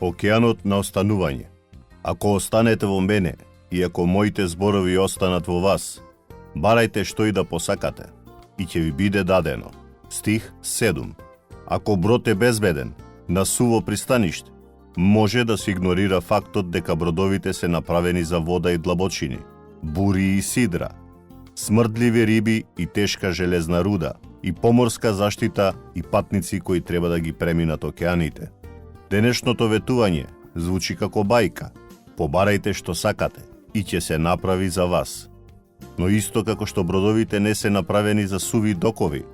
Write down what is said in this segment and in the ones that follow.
Океанот на останување. Ако останете во мене и ако моите зборови останат во вас, барајте што и да посакате, и ќе ви биде дадено. Стих 7. Ако брод е безбеден, на суво пристаниште, може да се игнорира фактот дека бродовите се направени за вода и длабочини, бури и сидра, смрдливи риби и тешка железна руда, и поморска заштита и патници кои треба да ги преминат океаните. Денешното ветување звучи како бајка. Побарајте што сакате и ќе се направи за вас. Но исто како што бродовите не се направени за суви докови,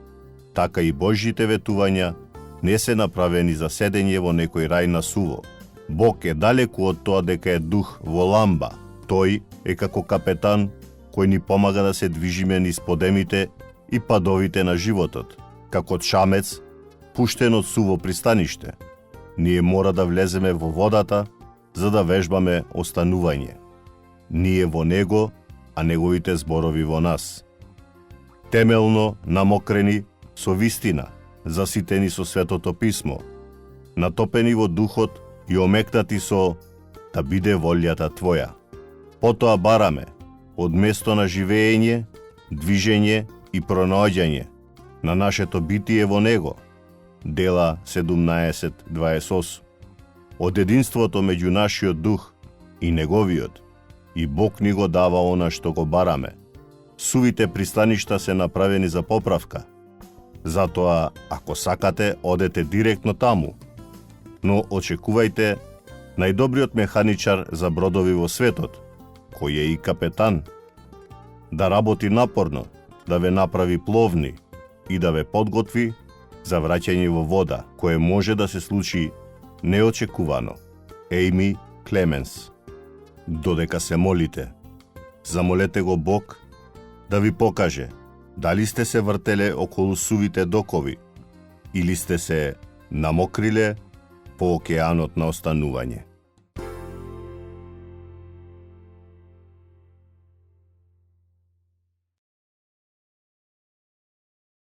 така и Божјите ветувања не се направени за седење во некој рај на суво. Бог е далеку од тоа дека е дух во ламба. Тој е како капетан кој ни помага да се движиме низ подемите и падовите на животот, како чамец пуштен од суво пристаниште. Ние мора да влеземе во водата за да вежбаме останување. Ние во него, а неговите зборови во нас. Темелно намокрени со вистина, заситени со Светото Писмо, натопени во духот и омекнати со да биде волјата Твоја. Потоа бараме од место на живење, движење и пронаоѓање на нашето битие во него. Дела 17:28. Од единството меѓу нашиот дух и неговиот, и Бог ни го дава она што го бараме. Сувите пристаништа се направени за поправка. Затоа, ако сакате, одете директно таму. Но очекувајте најдобриот механичар за бродови во светот, кој е и капетан, да работи напорно, да ве направи пловни и да ве подготви за враќање во вода, кое може да се случи неочекувано. Ейми Клеменс. Додека се молите, замолете го Бог да ви покаже дали сте се вртеле околу сувите докови или сте се намокриле по океанот на останување.